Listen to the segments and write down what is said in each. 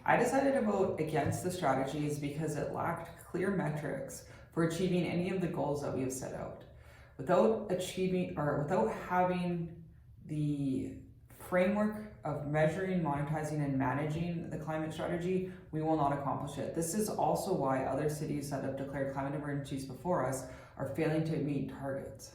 I decided to vote against the strategies because it lacked clear metrics for achieving any of the goals that we have set out. Without having the framework of measuring, monetizing, and managing the climate strategy, we will not accomplish it. This is also why other cities that have declared climate emergencies before us are failing to meet targets.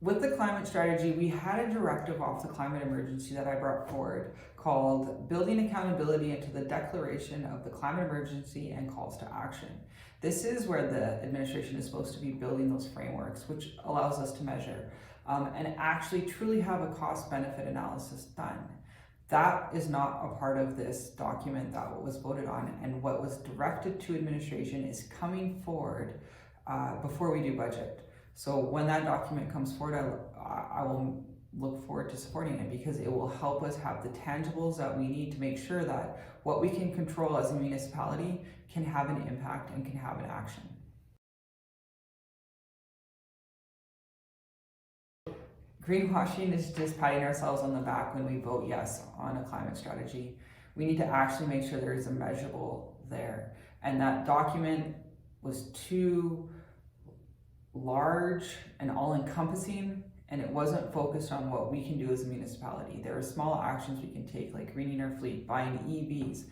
With the climate strategy, we had a directive off the climate emergency that I brought forward called Building Accountability into the Declaration of the Climate Emergency and Calls to Action. This is where the administration is supposed to be building those frameworks, which allows us to measure and actually truly have a cost-benefit analysis done. That is not a part of this document that was voted on, and what was directed to administration is coming forward before we do budget. So when that document comes forward, I will look forward to supporting it, because it will help us have the tangibles that we need to make sure that what we can control as a municipality can have an impact and can have an action. Greenwashing is just patting ourselves on the back when we vote yes on a climate strategy. We need to actually make sure there is a measurable there. And that document was too large and all-encompassing, and it wasn't focused on what we can do as a municipality. There are small actions we can take, like greening our fleet, buying EVs,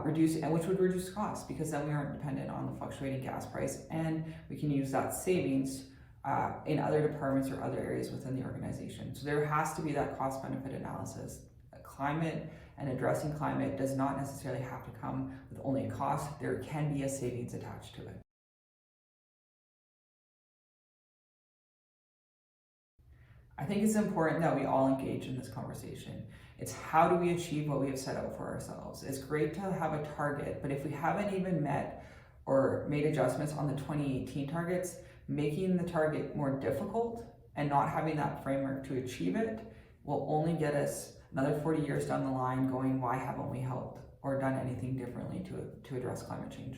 which would reduce costs, because then we aren't dependent on the fluctuating gas price, and we can use that savings in other departments or other areas within the organization. So there has to be that cost-benefit analysis. Climate and addressing climate does not necessarily have to come with only a cost. There can be a savings attached to it. I think it's important that we all engage in this conversation. It's how do we achieve what we have set out for ourselves. It's great to have a target, but if we haven't even met or made adjustments on the 2018 targets, making the target more difficult and not having that framework to achieve it will only get us another 40 years down the line going, why haven't we helped or done anything differently to address climate change?